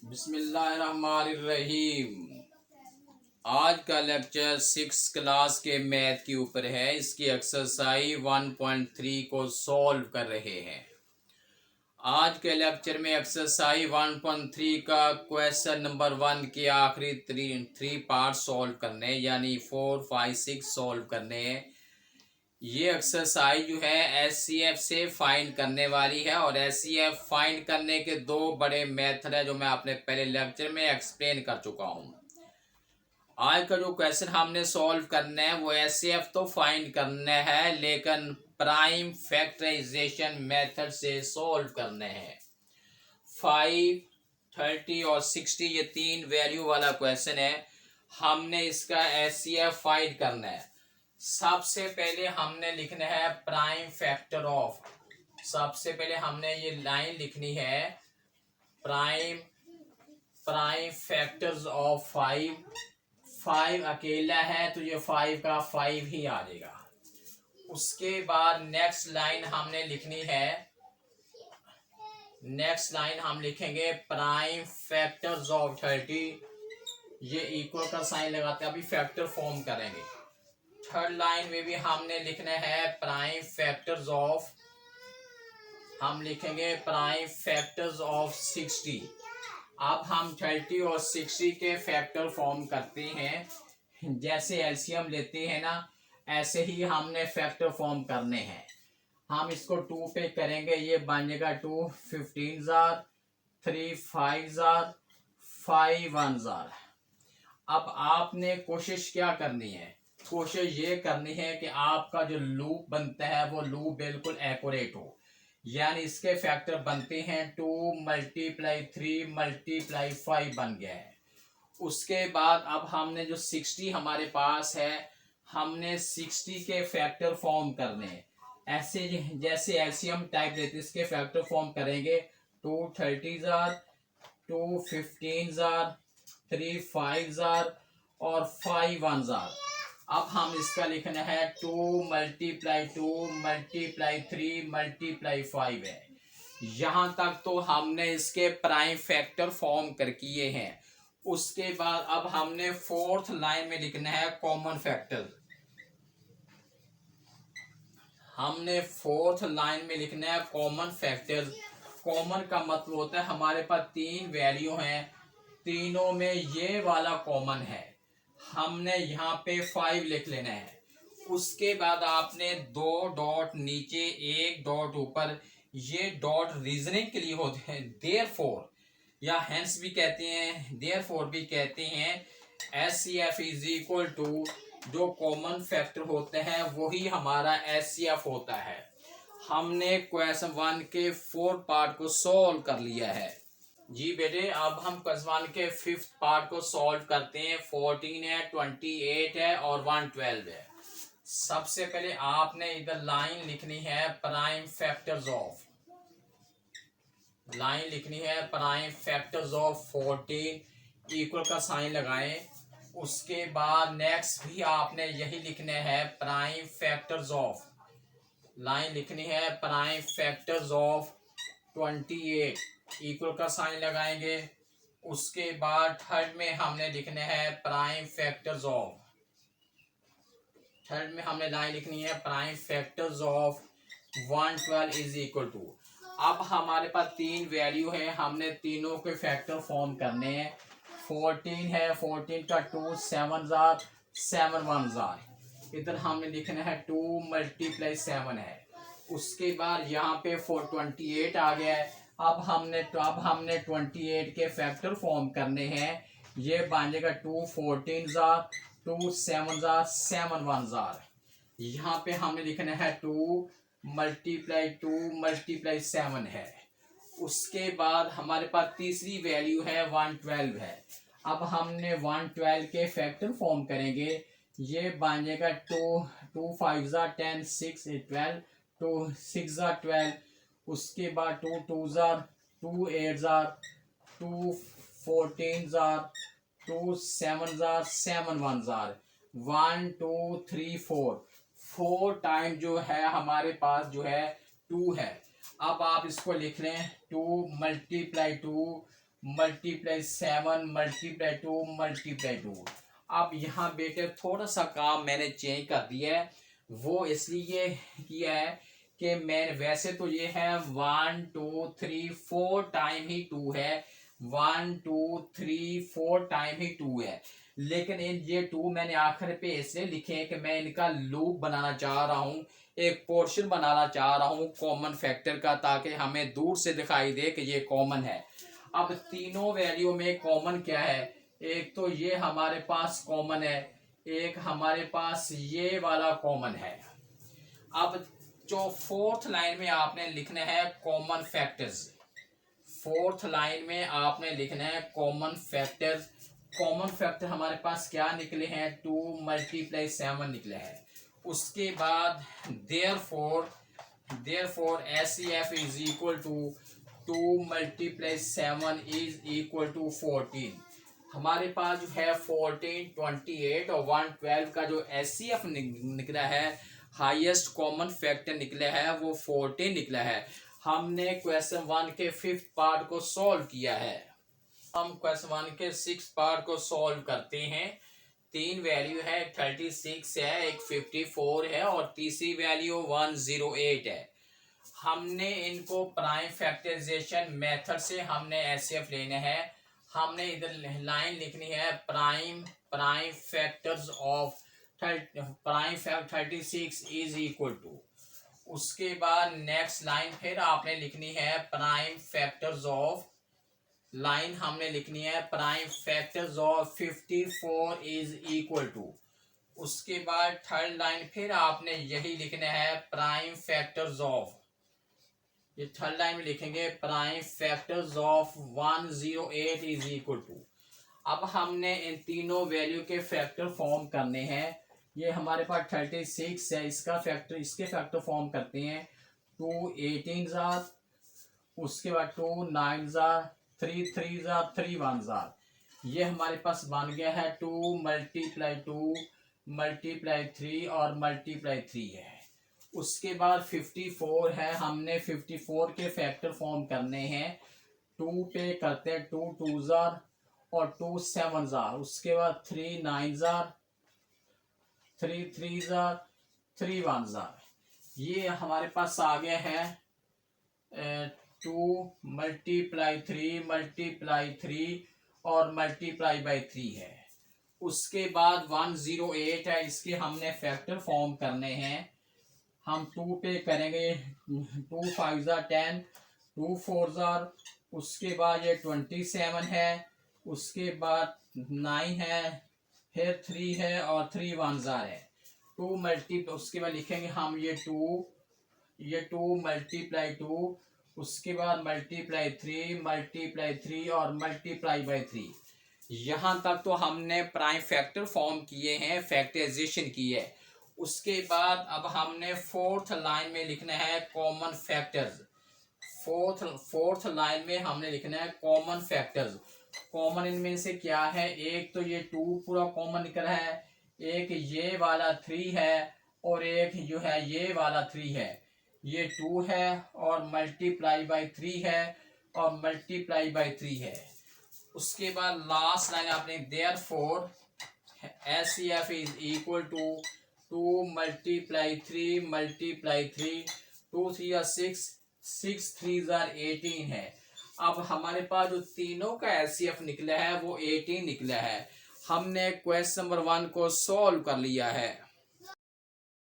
बिस्मिल्लाहिर्रहमानिर्रहीम। आज का लेक्चर 6 क्लास के मैथ के ऊपर है। इसकी एक्सरसाइज 1.3 को सॉल्व कर रहे हैं। आज के लेक्चर में एक्सरसाइज 1.3 का क्वेश्चन नंबर 1 के आखिरी थ्री पार्ट सॉल्व करने यानी 4, 5, 6 सॉल्व करने हैं। ये एक्सरसाइज जो है एचसीएफ से फाइंड करने वाली है और एचसीएफ फाइंड करने के दो बड़े मेथड है जो मैं अपने पहले लेक्चर में एक्सप्लेन कर चुका हूँ। आज का जो क्वेश्चन हमने सॉल्व करना है वो एचसीएफ तो फाइंड करना है लेकिन प्राइम फैक्टराइजेशन मेथड से सॉल्व करने हैं। 5, 30 और 60 ये तीन वैल्यू वाला क्वेश्चन है। हमने इसका एचसीएफ फाइंड करना है। सबसे पहले हमने लिखना है प्राइम फैक्टर ऑफ। सबसे पहले हमने ये लाइन लिखनी है प्राइम फैक्टर्स ऑफ 5 अकेला है तो ये 5 का 5 ही आ जाएगा। उसके बाद नेक्स्ट लाइन हमने लिखनी है, नेक्स्ट लाइन हम लिखेंगे प्राइम फैक्टर्स ऑफ 30। ये इक्वल का साइन लगाते हैं, अभी फैक्टर फॉर्म करेंगे। थर्ड लाइन में भी हमने लिखना है प्राइम फैक्टर्स ऑफ, हम लिखेंगे प्राइम फैक्टर्स ऑफ 60। अब हम 30 और 60 के फैक्टर फॉर्म करते हैं, जैसे एलसीएम लेते हैं ना ऐसे ही हमने फैक्टर फॉर्म करने हैं। हम इसको 2 पे करेंगे, ये बन जाएगा 2 15,000, 3 5,000, 5 1,000। अब आपने कोशिश क्या करनी है, कोशिश ये करनी है कि आपका जो लूप बनता है वो लूप बिल्कुल एक्यूरेट हो। यानी इसके फैक्टर बनते हैं 2 × 3 × 5 बन गया है। उसके बाद अब हमने जो 60 हमारे पास है, हमने 60 के फैक्टर फॉर्म करने हैं। ऐसे जैसे एलसीएम टाइप देते इसके फैक्टर फॉर्म करेंगे 2 30,000, 2 15,000, 3 5,000 और 5 1,000। अब हम इसका लिखना है 2 × 2 × 3 × 5 है। यहां तक तो हमने इसके प्राइम फैक्टर फॉर्म कर किए हैं। उसके बाद अब हमने फोर्थ लाइन में लिखना है कॉमन फैक्टर। हमने फोर्थ लाइन में लिखना है कॉमन फैक्टर। कॉमन का मतलब होता है हमारे पास तीन वैल्यू हैं, तीनों में ये वाला कॉमन है। हमने यहाँ पे 5 लिख लेना है। उसके बाद आपने 2 डॉट नीचे 1 डॉट ऊपर, ये डॉट रीजनिंग के लिए होते हैं। देयरफॉर या हेंस भी कहते हैं, देयरफॉर भी कहते हैं। एचसीएफ इज इक्वल टू जो कॉमन फैक्टर होते हैं वही हमारा एचसीएफ होता है। हमने क्वेश्चन 1 के 4 पार्ट को सॉल्व कर लिया है। जी बेटे, अब हम क्वेश्चन 1 के 5th पार्ट को सॉल्व करते हैं। 14 है, 28 है और 112 है। सबसे पहले आपने इधर लाइन लिखनी है प्राइम फैक्टर्स ऑफ, लाइन लिखनी है प्राइम फैक्टर्स ऑफ 14, इक्वल का साइन लगाएं। उसके बाद नेक्स्ट भी आपने यही लिखने हैं प्राइम फैक्टर्स ऑफ, लाइन लिखनी है प्राइम फैक्टर्स ऑफ 28, इक्वल का साइन लगाएंगे। उसके बाद थर्ड में हमने लिखने हैं प्राइम फैक्टर्स ऑफ, थर्ड में हमने लाइन लिखनी है prime factors of 112 is equal to. अब हमारे पास तीन वैल्यू है, हमने तीनों के फैक्टर फॉर्म करने हैं। 14 है, 14 का 2 7,000, 7 1,000। इधर हमने लिखना है 2 × 7 है। उसके बाद यहाँ पे 428 आ गया है। अब हमने 28 के फैक्टर फॉर्म करने हैं। ये बन जाएगा 2 14,000, 2 7,000, 7 1,000। यहाँ पे हमने लिखना है 2 × 2 × 7 है। उसके बाद हमारे पास तीसरी वैल्यू है 112 है। अब हमने 112 के फैक्टर फॉर्म करेंगे। ये बन जाएगा 2 5 10, 6 12, 2 6 12। उसके बाद 2 2, 2 8, 2 14, 2 7, 7 1,000। 1 2 3 4, 4 टाइम जो है हमारे पास जो है 2 है। अब आप इसको लिख लें 2 × 2 मल्टीप्लाई 7 मल्टीप्लाई 2 मल्टीप्लाई 2। अब यहाँ बेटे थोड़ा सा काम मैंने चेंज कर दिया है, वो इसलिए किया है कि मैं वैसे तो ये है 1 2 3 4 टाइम ही 2 है, 1 2 3 4 टाइम ही 2 है, लेकिन इन ये 2 मैंने आखिर पे इसलिए लिखे हैं कि मैं इनका लूप बनाना चाह रहा हूँ, एक पोर्शन बनाना चाह रहा हूँ कॉमन फैक्टर का, ताकि हमें दूर से दिखाई दे कि ये कॉमन है। अब तीनों वैल्यू में कॉमन क्या है, एक तो ये हमारे पास कॉमन है, एक हमारे पास ये वाला कॉमन है। अब जो फोर्थ लाइन में आपने लिखना है कॉमन फैक्टर्स, फोर्थ लाइन में आपने लिखना है कॉमन फैक्टर्स। कॉमन फैक्टर हमारे पास क्या निकले हैं, 2 मल्टीप्लाई 7 निकले हैं। उसके बाद therefore SEF is equal to 2 multiply 7 is equal to 14। हमारे पास जो है 14 28 और 112 का जो SEF निकला है, हाईएस्ट कॉमन फैक्टर निकला है, वो 14 निकला है। हमने क्वेश्चन 1 के 5th पार्ट को सॉल्व किया है। हम क्वेश्चन 1 के 6th पार्ट को सॉल्व करते हैं। तीन वैल्यू है, 36 है, एक 54 है और तीसरी वैल्यू 108 है। हमने इनको प्राइम फैक्टराइजेशन मेथड से हमने एचसीएफ लेना है। हमने इधर लाइन लिखनी है prime factors of prime factor 36 is equal to. उसके बाद नेक्स्ट लाइन फिर आपने लिखनी है प्राइम फैक्टर्स ऑफ, लाइन हमने लिखनी है prime factors of 54 is equal to. उसके बाद थर्ड लाइन फिर आपने यही लिखना है प्राइम फैक्टर्स ऑफ, ये थर्ड लाइन में लिखेंगे prime factors of 108 is equal to. अब हमने इन तीनों वैल्यू के फैक्टर फॉर्म करने हैं। ये हमारे पास 36 है, इसका फैक्टर, इसके फैक्टर फॉर्म करते हैं 2 18 जार, उसके बाद 2 9 जार, 3 3 जार, 3 1 जार। ये हमारे पास बन गया है 2 मल्टीप्लाई 2 मल्टीप्लाई 3 और मल्टीप्लाई 3 है। उसके बाद 54 है, हमने 54 के फैक्टर फॉर्म करने हैं। 2 पे करते हैं 2 2 जार और 2 7 जार, उसके बाद 3 9 जार, 3 3 जार, 3 1 जार। ये हमारे पास आ गया है 2 मल्टीप्लाई 3 मल्टीप्लाई 3 और मल्टीप्लाई बाई 3 है। उसके बाद 108 है, इसके हमने फैक्टर फॉर्म करने हैं। हम 2 पे करेंगे 2 5 जार 10, 2 4 जार, उसके बाद ये 27 है, उसके बाद 9 है, फिर 3 है और 3 1 जार है। 2 मल्टी, उसके बाद लिखेंगे हम ये 2 मल्टीप्लाई 2, उसके बाद मल्टीप्लाई 3 और मल्टीप्लाई बाई 3। यहाँ तक तो हमने प्राइम फैक्टर फॉर्म किए हैं, फैक्टराइजेशन की है। उसके बाद अब हमने फोर्थ लाइन में लिखना है कॉमन फैक्टर्स। फोर्थ लाइन में हमने लिखना है कॉमन फैक्टर्स। कॉमन इनमें से क्या है, एक तो ये 2 पूरा कॉमन निकल रहा है, एक ये वाला 3 है और एक जो है ये वाला 3 है। ये 2 है और मल्टीप्लाई बाई 3 है और मल्टीप्लाई बाई 3 है। उसके बाद लास्ट लाइन आपने therefore HCF is equal to 2 multiply 3 multiply 3, 2 3 या 6, 6 3 जार 18 है। अब हमारे पास जो तीनों का एचसीएफ निकला है वो 18 निकला है। हमने क्वेश्चन नंबर 1 को सॉल्व कर लिया है।